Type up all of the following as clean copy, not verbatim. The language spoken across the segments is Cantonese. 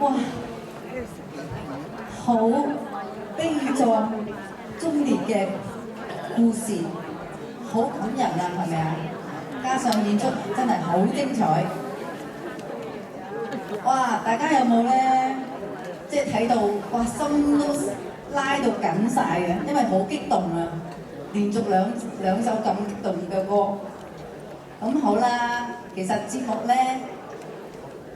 哇，好悲壯忠烈嘅故事，好感人啊，係咪啊？加上演出真係好精彩。哇！大家有冇咧？即係睇到哇，心都拉到緊晒嘅，因為好激動啊！連續兩首咁激動嘅歌。咁好啦，其實節目咧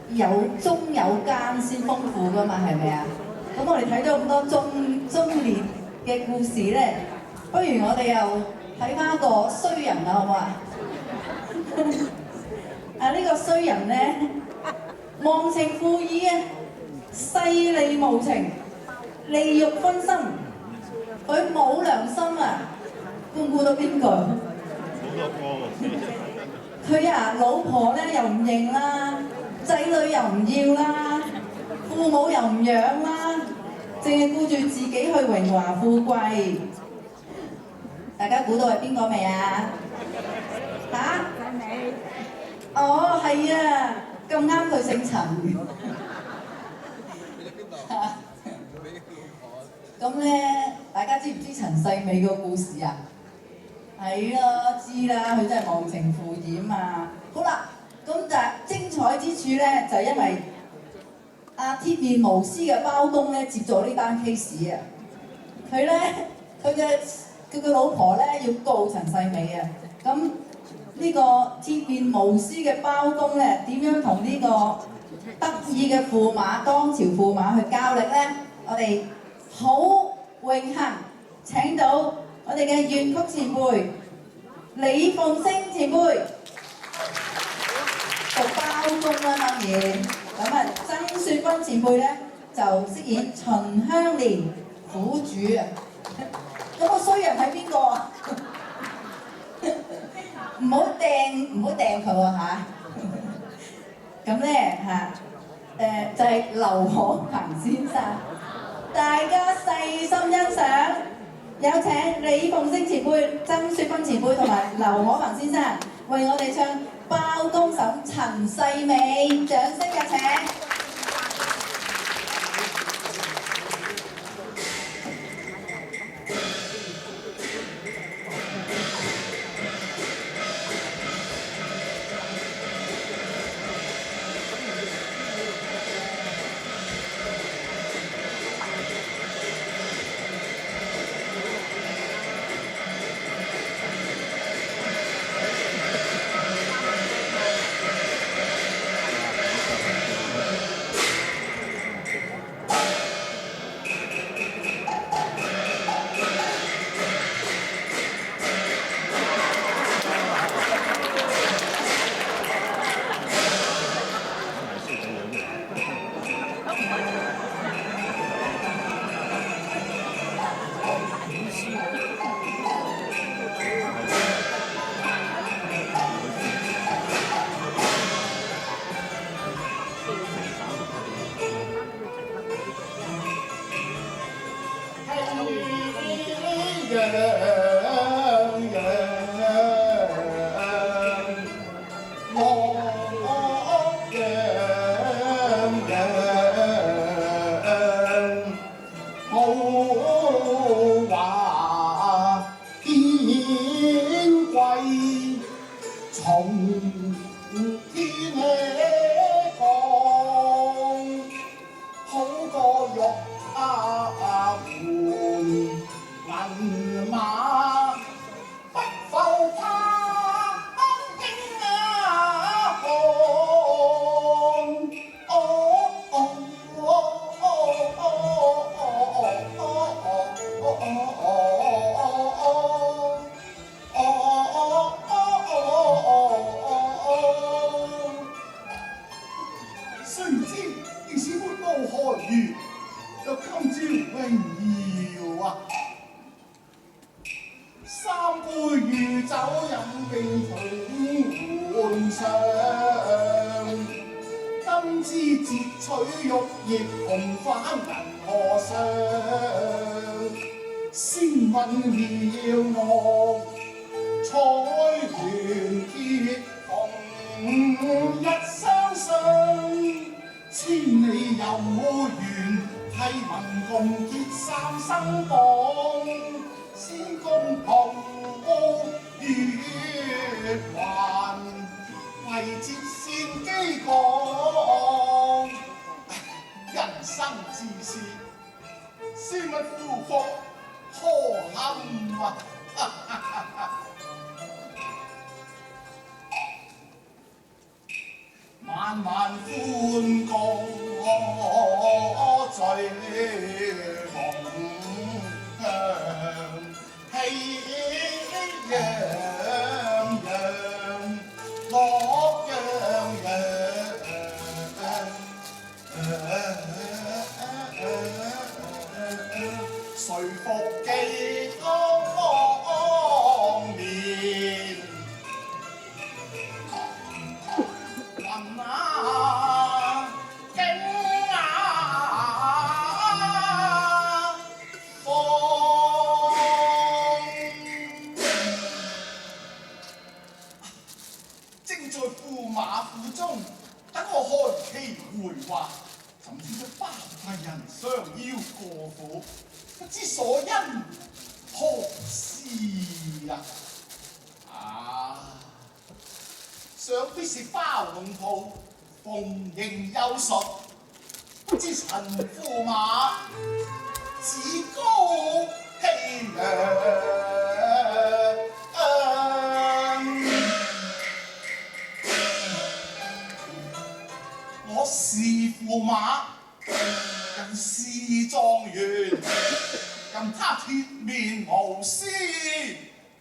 有中有間先豐富噶嘛，係咪啊？咁我哋睇咗咁多忠烈嘅故事咧，不如我哋又睇翻一個衰人啦，好唔好啊？啊！呢個衰人咧，忘情負義啊，勢利無情，利欲熏心，佢冇良心啊！估到邊個？好多個佢啊，老婆咧又唔認啦，仔女又唔要啦，父母又唔養啦，淨係顧住自己去榮華富貴。大家估到係邊個未啊？嚇？哦，係啊，咁啱佢姓陳。咁咧，大家知唔知陳世美個故事啊？係咯，知啦，佢真係忘情負義啊嘛。好啦，咁就精彩之處咧，就係因為鐵面無私嘅包公咧接咗呢單 case 啊。佢嘅老婆咧要告陳世美啊。咁呢個鐵面無私嘅包公咧，點樣同呢個得意嘅駙馬當朝駙馬去較力咧？我哋好榮幸請到我哋嘅粵曲前輩李鳳星前輩做包公啦，當然。咁啊，曾雪芬前輩咧就飾演秦香蓮苦主啊。咁個衰人係邊個啊？唔好掟佢喎嚇。咁咧就係劉可鵬先生。大家細心欣賞，有請李鳳星前輩、曾雪芬前輩同埋劉可鵬先生為我哋唱《包公審陳世美》，掌聲有請。一相信，千里有緣，替民共結三生幫，先公同月還，為接線機講，人生自是，書物夫福可堪啊！萬萬歡歌醉夢鄉，喜洋洋，樂洋洋，誰復記當年？雲啊景啊風，正在駙馬府中，等我看其回話。怎知得包大人相邀過府，不知所因何事想必是包龍袍，鳳迎幼術，不知陳駙馬趾高氣揚。我是駙馬，更是狀元，任他鐵面無私，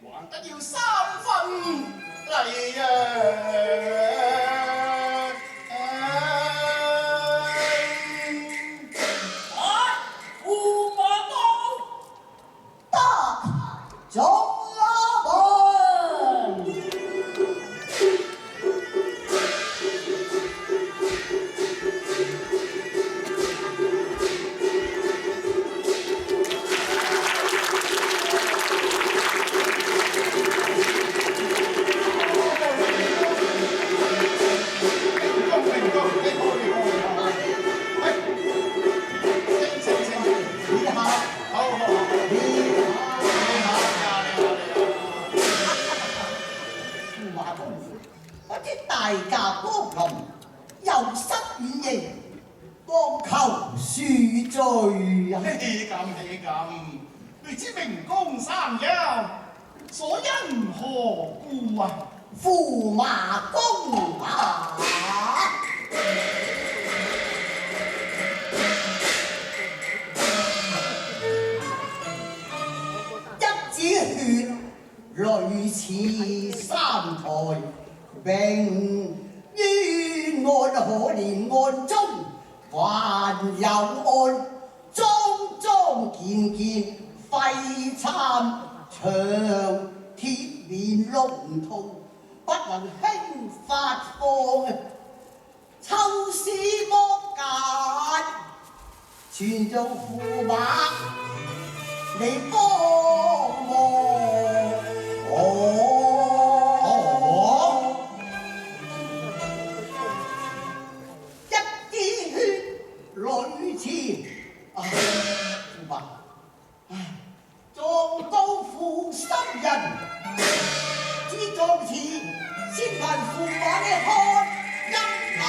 還得要三分禮駙馬到，得中門。大駕光臨，又失遠迎，幫求恕罪啊！豈咁，未知明公生憂，所因何故啊？駙馬公啊！一子血淚似三台。並於案可憐案中，還有案樁樁件件廢參長鐵面龍圖，不能輕發放。抽絲剝繭，全做駙馬你幫忙。女前駙馬，撞到負心人，知撞前先問駙馬你看一眼，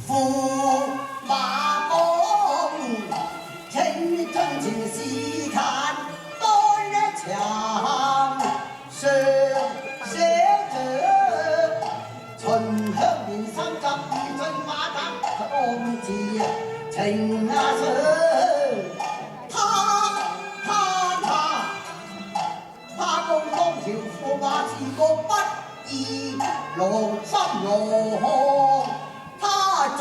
駙馬公，請盡情試探多一場，上寫着秦香蓮32駿馬甲當字情上，他公當朝駙馬自覺不義，狼心狼，他撞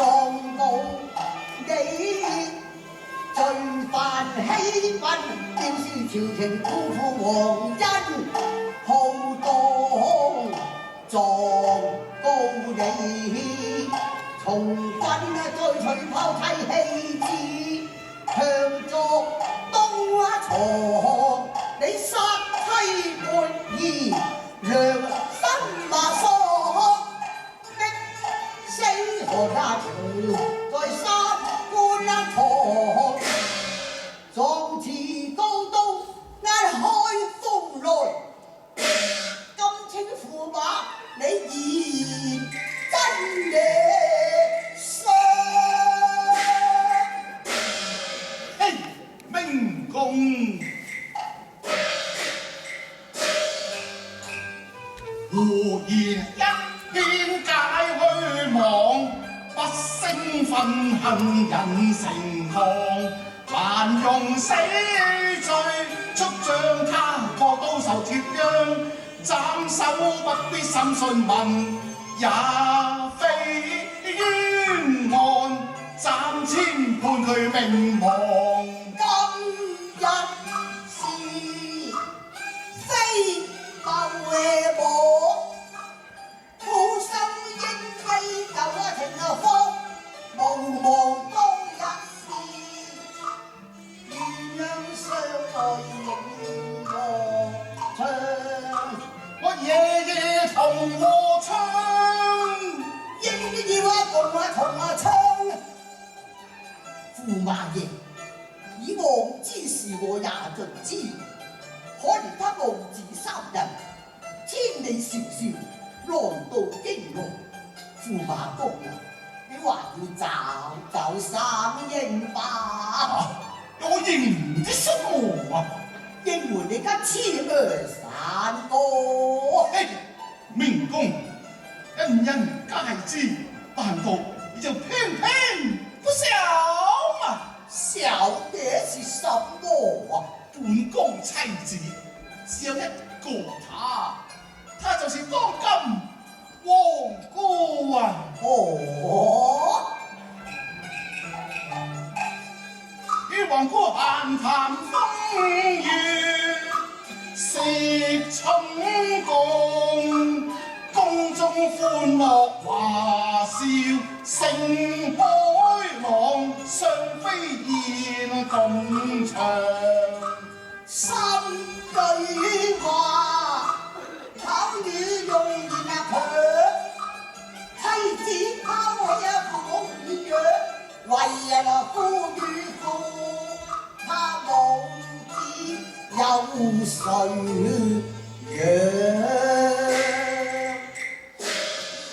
到你。罪犯欺君，藐視朝廷，辜負皇恩，浩蕩狀告你，從軍再隨炮替棄之，強作東錯，你殺妻沒義，良心嘛疏，逼死何家條，在三觀堂，壯志高刀壓開風來，今清駙馬你言真野相。嘿，明公，胡言一篇解虛妄，不勝憤恨人成狂，還用死罪促將他個刀受貼殃，斬首不必審訊問，也非冤案，暫簽判佢命亡。今日是非謀和，土生應歸舊情況，無忘當日事，鴛鴦相愛映和窗，我夜夜同和唱，應要同唱。駙馬爺，以往之事我也盡知，可憐他母子三人，千里迢迢來到京城，駙馬公啊，你還要找生應吧？我認的什麼啊？應回你家妻兒散歌。嘿，明公，恩人皆知，辦到你就偏偏不曉嘛。小的是什麼啊？本宮妻子只有一個他就是當今皇姑啊！哦，與皇姑閒談風月，食春宮，宮中歡樂話笑，盛開朗，雙飛燕共唱。三句話，口語用言強，妻子拋棄父母養，為人夫與父，他母子有誰養？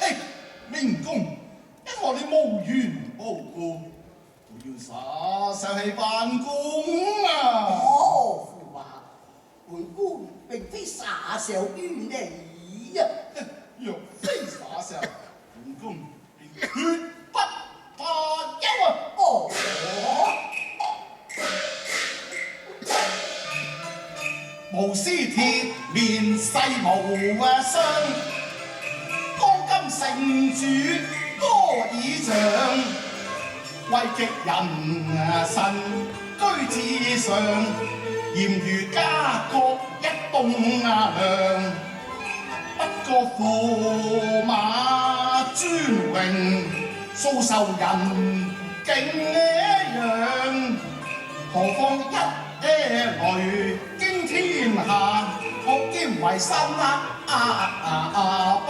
嘿，明公，因何你無緣無故，都要耍上去辦公啊？哦，駙馬，本官並非傻笑於你呀。若非耍笑，本公便決不罷休啊！哦，無絲鐵面世無雙，當今城主多倚仗，位極人臣居至上，嚴如家國一棟梁。不過駙馬尊榮，素受人敬仰，何況一雷驚天下，我兼為新邦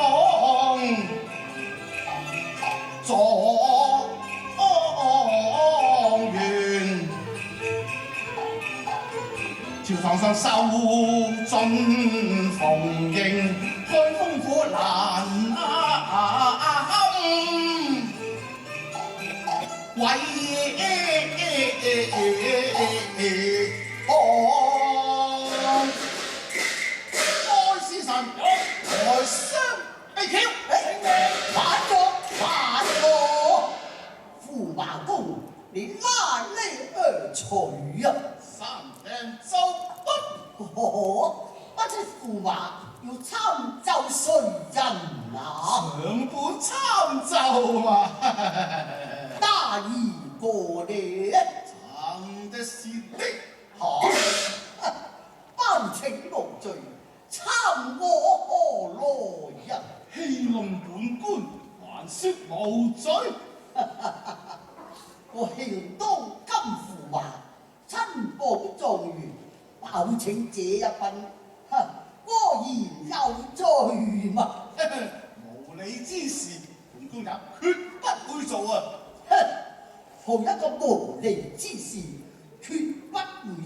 狀元，朝堂上受盡逢迎，開烽火難堪，為何愛是神，來相避巧。反咗，駙馬公，你拉呢而取啊！三人奏不哦，不知駙馬要參奏誰人啊？上本參奏啊！大意過了，真的是的。嚇！包拯無罪，參我何來呀？戲弄本官，還說無罪？我慶當今駙馬親報狀元，包拯這一份，果然有罪嘛！無理之事，本官也決不會做啊！好一個無理之事，決不會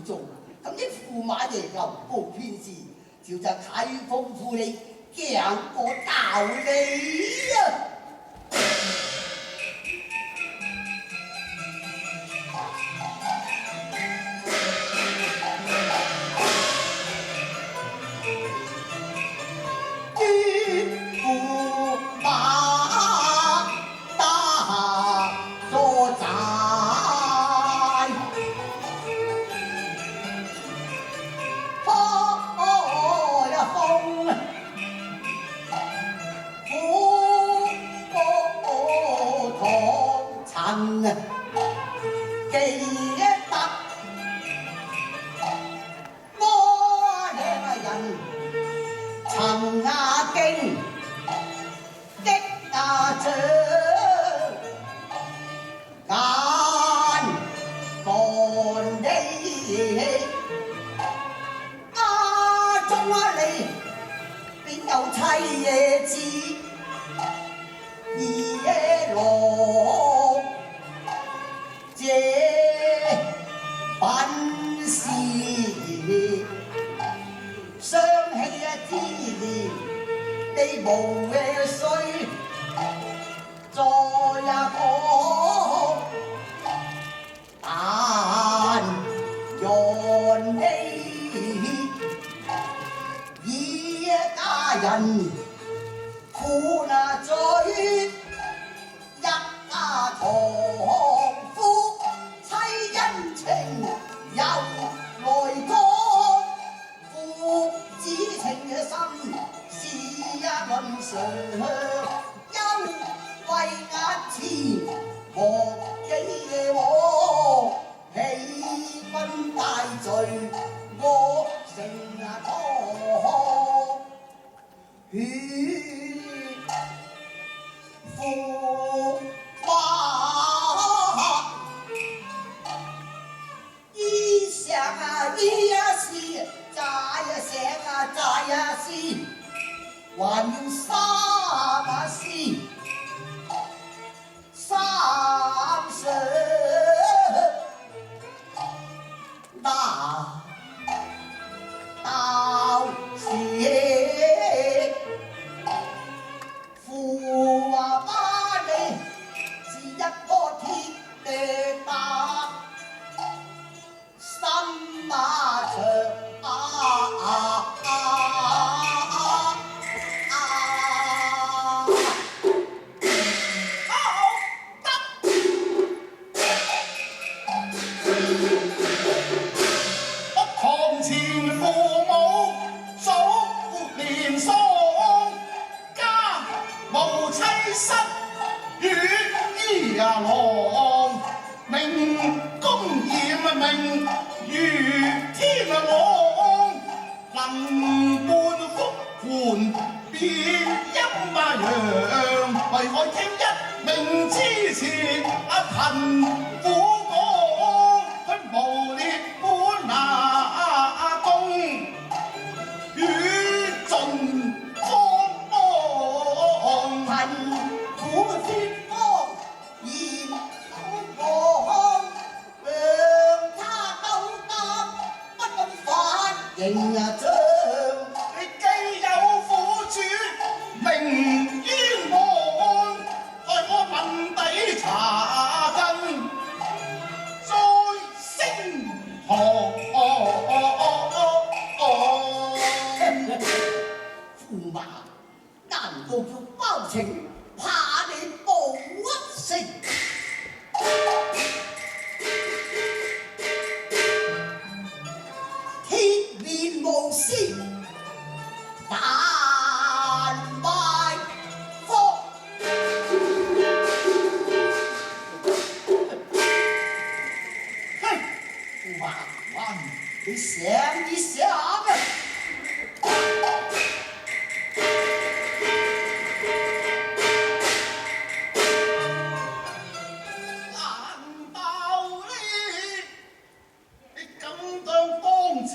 做。咁啲駙馬爺牛步偏事，照就太豐富你講個道理啊！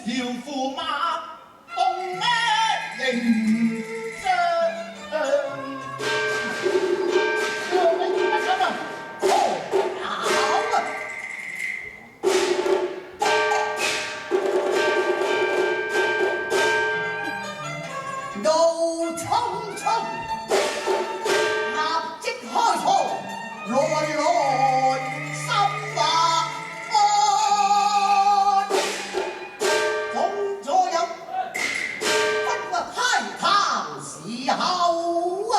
條駙馬動咩形象？怒沖沖，立即開炮，來心話安。總左右，不過開炮時候啊！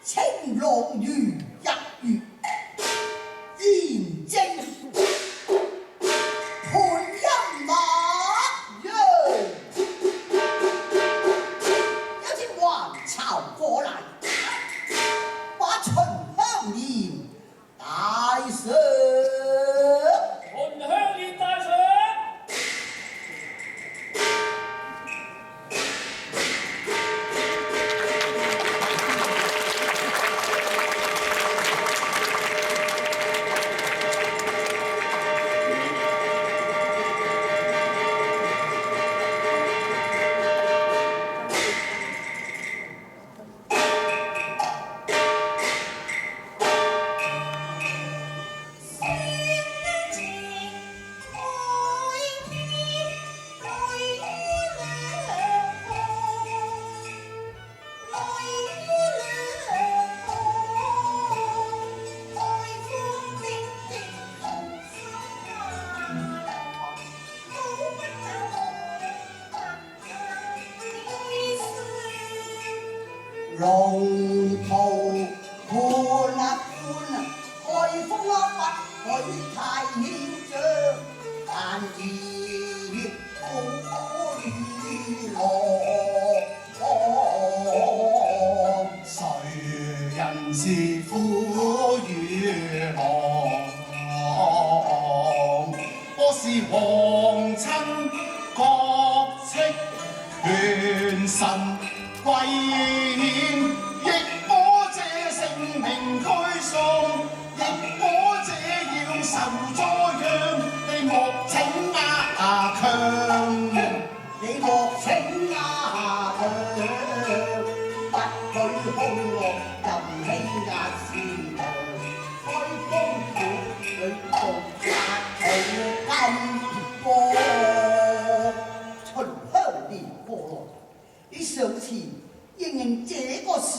青龍如日月，燕征盤音馬樣，有隻橫巢過嚟，把秦香蓮帶上。秦香蓮帶上。龍袍換啊換啊，開封啊不許太囂張，但願好雨落。誰人是苦與狼？我是皇親國戚，權臣貴獻，亦我這性命俱送，亦我這要受災殃。你莫請壓強，你莫請壓強，不許兇惡，任欺壓善良，開封府裏共壓其金波。秦香蓮過來，你上前認認這個是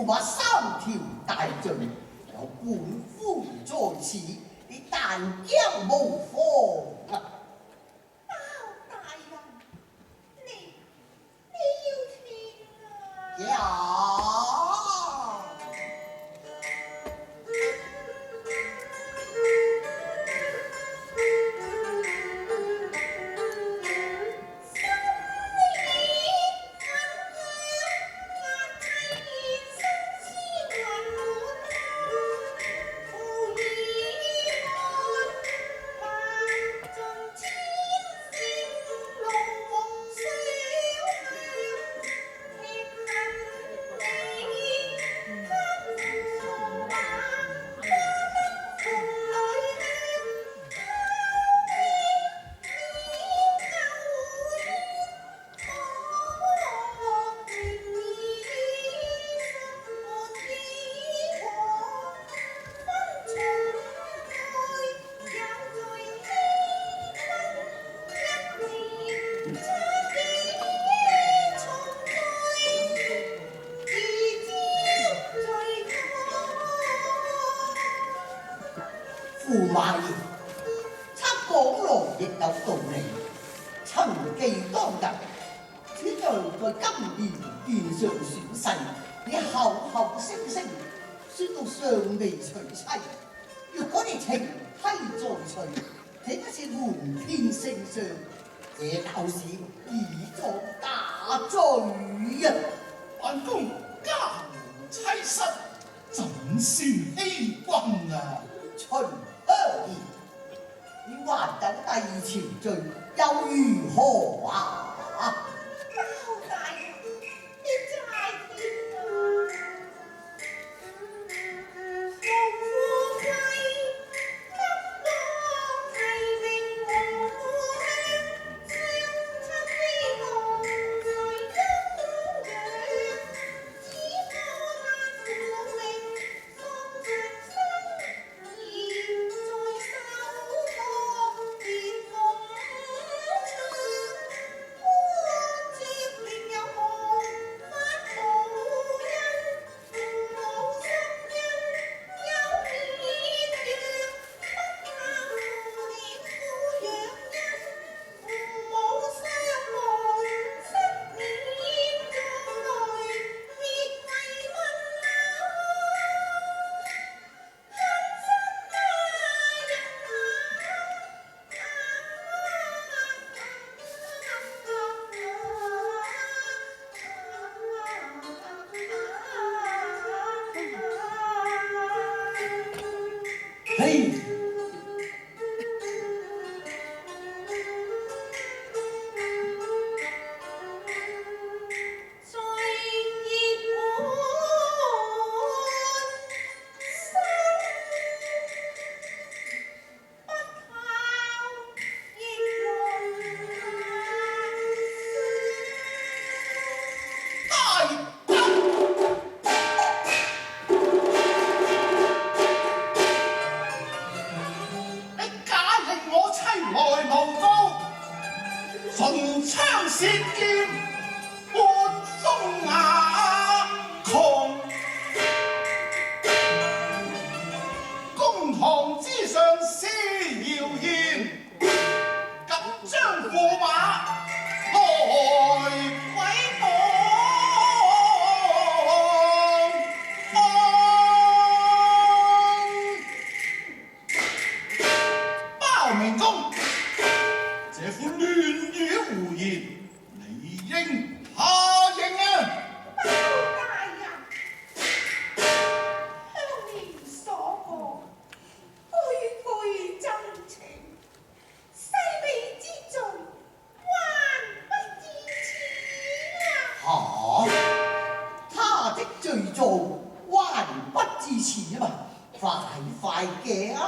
驸馬3條大罪，有本夫在此，你但將無妨啊！包大人，你要聽啊！呀！驸馬爺，測講來亦有道理。曾記當日，此女在今年殿上選婿，你口口聲聲説到尚未娶妻。若果你情批在隨，豈不是瞞天聖上？這舊事已作大罪啊！辦公家無妻室，怎算欺君啊？秦香兒，你還有第二條罪，又如何啊？包大人，你再見啊！黃富貴，金榜題名黃富香，相親非望在中央，只可他父命喪着身，現在手托別鳳窗。接連有何法無因，父母心因有變樣，不怕父年撫養恩，父母相望失面將來別為問啊！恨心嘿，在熱滿身，不靠亦大德，你假令我妻來無告，唇槍舌劍，撥風雅狂。公堂之上是謠言，敢將驸馬來毀謗。包明公，這副亂語胡言，理應下刑啊！包大人，鄉年所過，輩輩爭情，細微之罪，還不至此啊！他的罪狀還不至此嘛？快快講啦！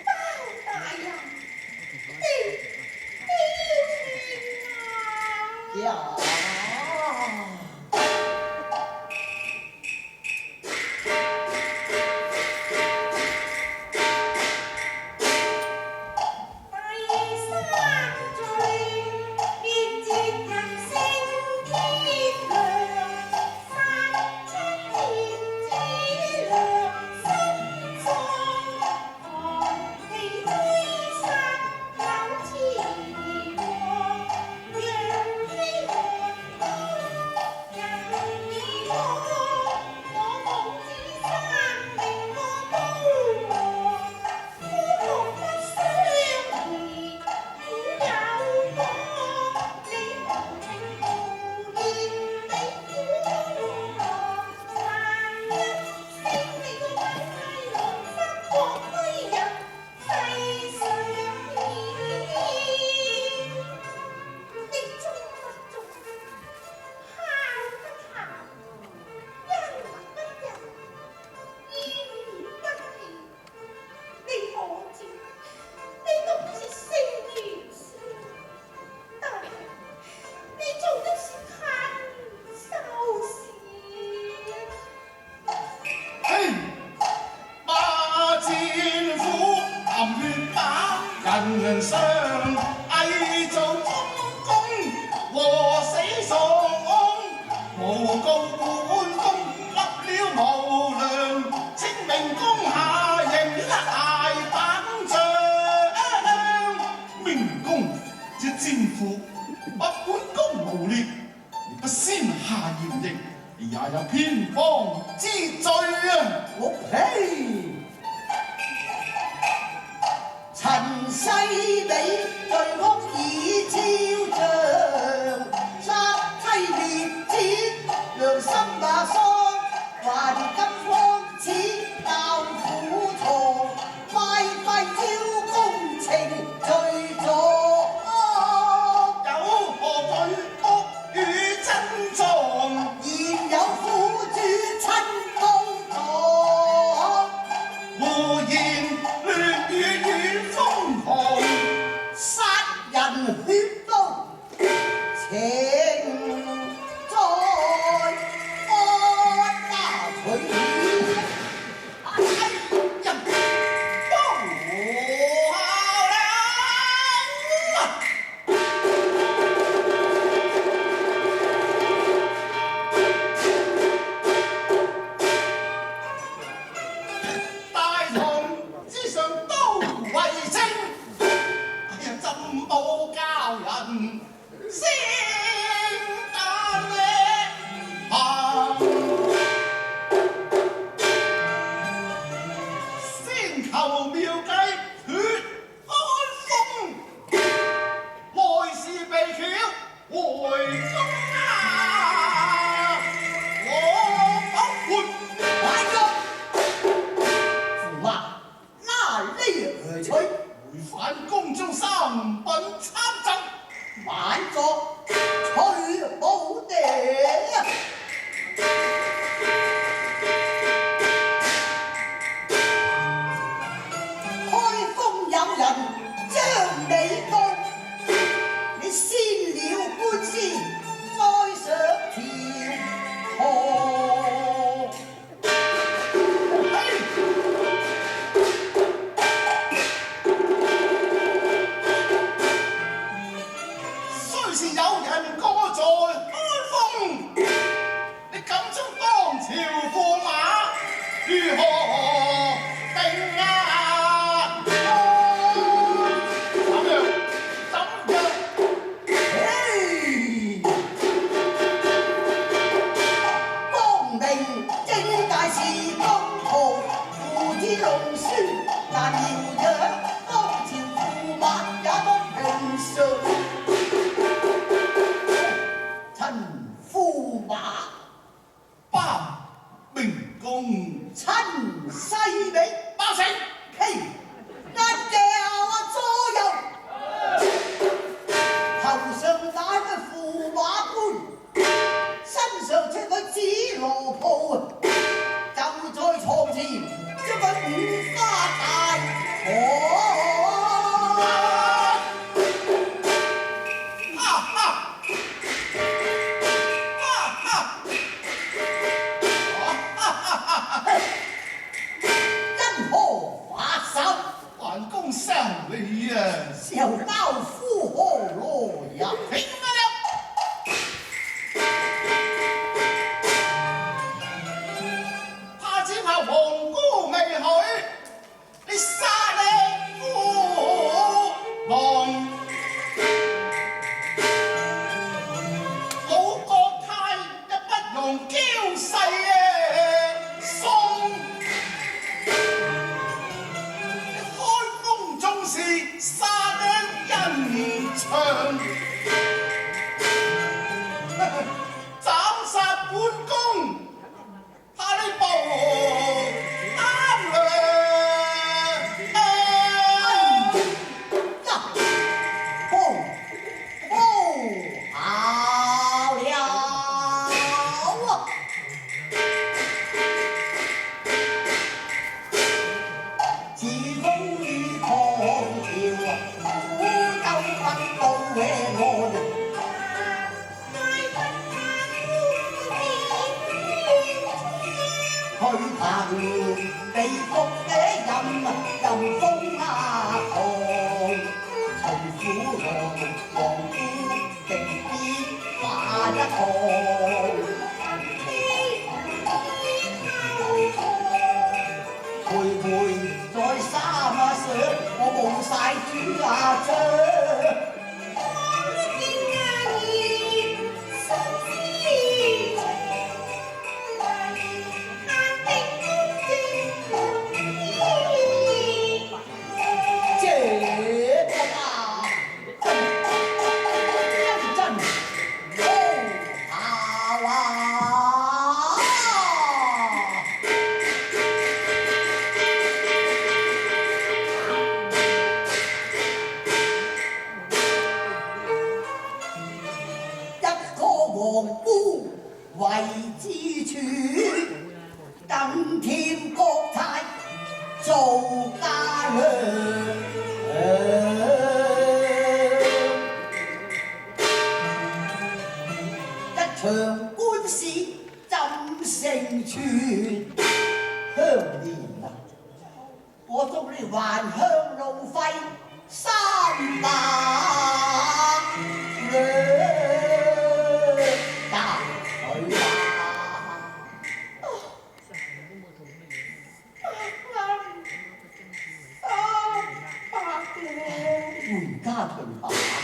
包大人，你要人相偽造忠公和死喪，誣告本宮立了無良，清明宮下迎大等將。明公這奸婦不本宮誣蔑，亦不先下嚴刑，也有偏方之罪啊！我呸！陳世美罪惡已昭彰，殺妻滅子，良心那喪，還金方此鬧苦床，快快招公情罪狀。有何罪惡與真狀？現有苦主親公堂，胡言亂語與瘋狂，殺人血刀，情在安家取義。人不好了！大堂之上都為證，哎呀，怎冇教人先得呢？先求妙計脫安風，來時被橋回宮啊！我不換。快咗！駙馬拉呢而取，回返宮中三品參贈，晚作取寶地。開封有人將你告，你先了官司，再上條河。嘿！雖是有人過在安豐，你敢將當朝駙馬如何定啊？怎樣？怎樣？嘿！光明正大是公途，父子龍孫難療養，當朝駙馬也當平常。陳駙馬包明公陳世美，包成。嘿，一腳左右，頭上戴個駙馬冠，身上穿個紫羅袍，就在床前將個五花大河。因何發手？還公傷你啊！小刀夫何來呀？聽乜了？怕只怕皇姑未許，你殺你夫郎。老國太一不容嬌勢鬆。開封中是殺人場，斬殺本宮，怕你無膽量。好了啊！自風雨狂潮，烏兜不到野岸。佢憑地獄嘅任風啊狂。還鄉路費300兩，答佢話。回家退下。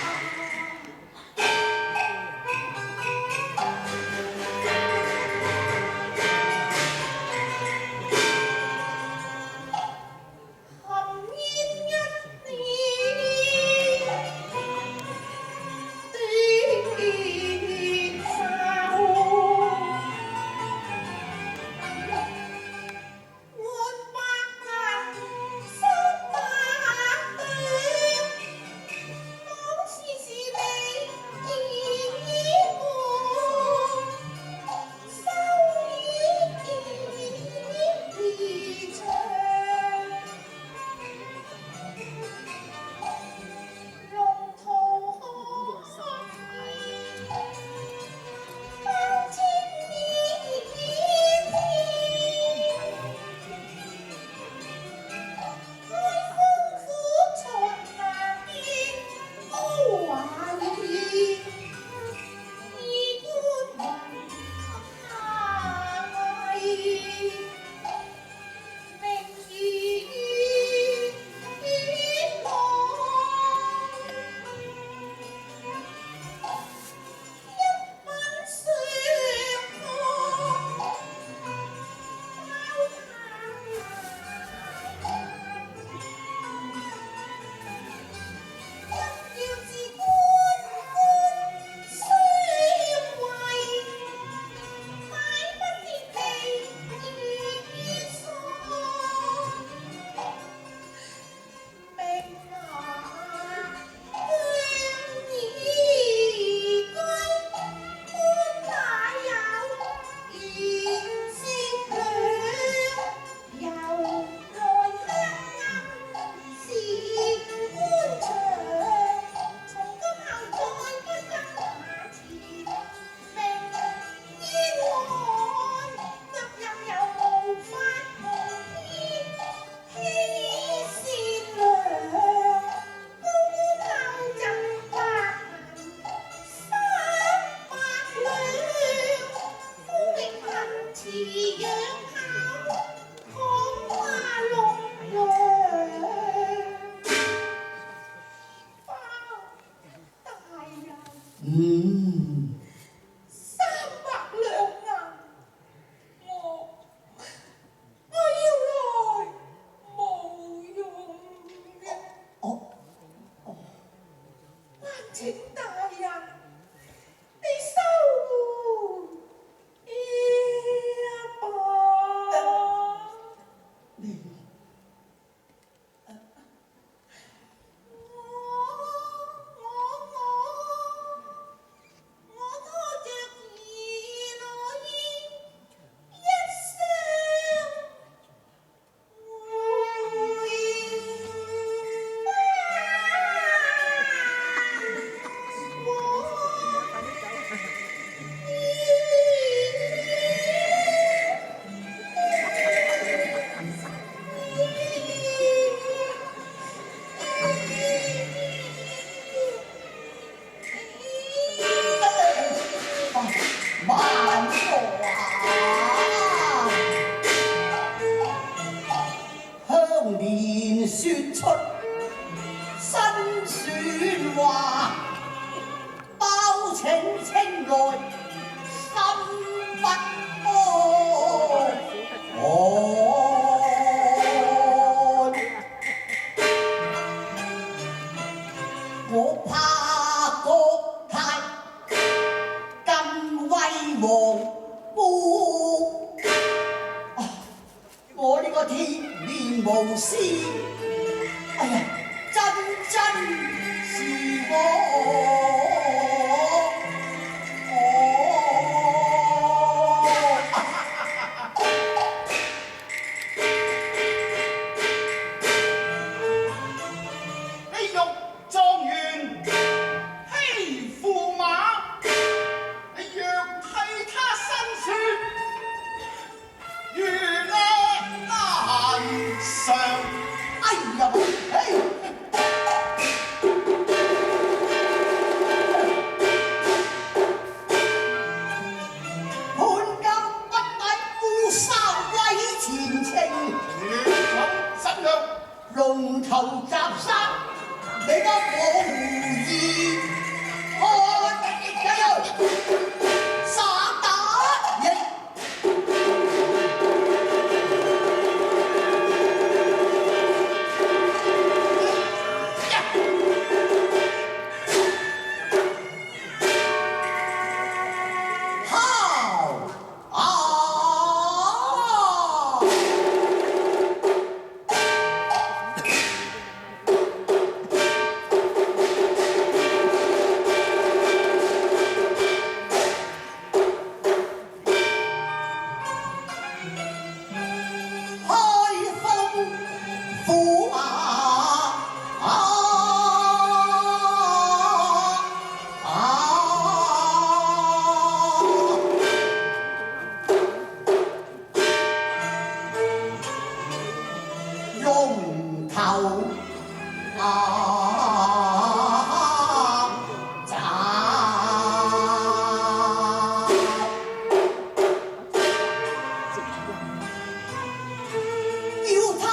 要他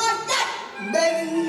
一命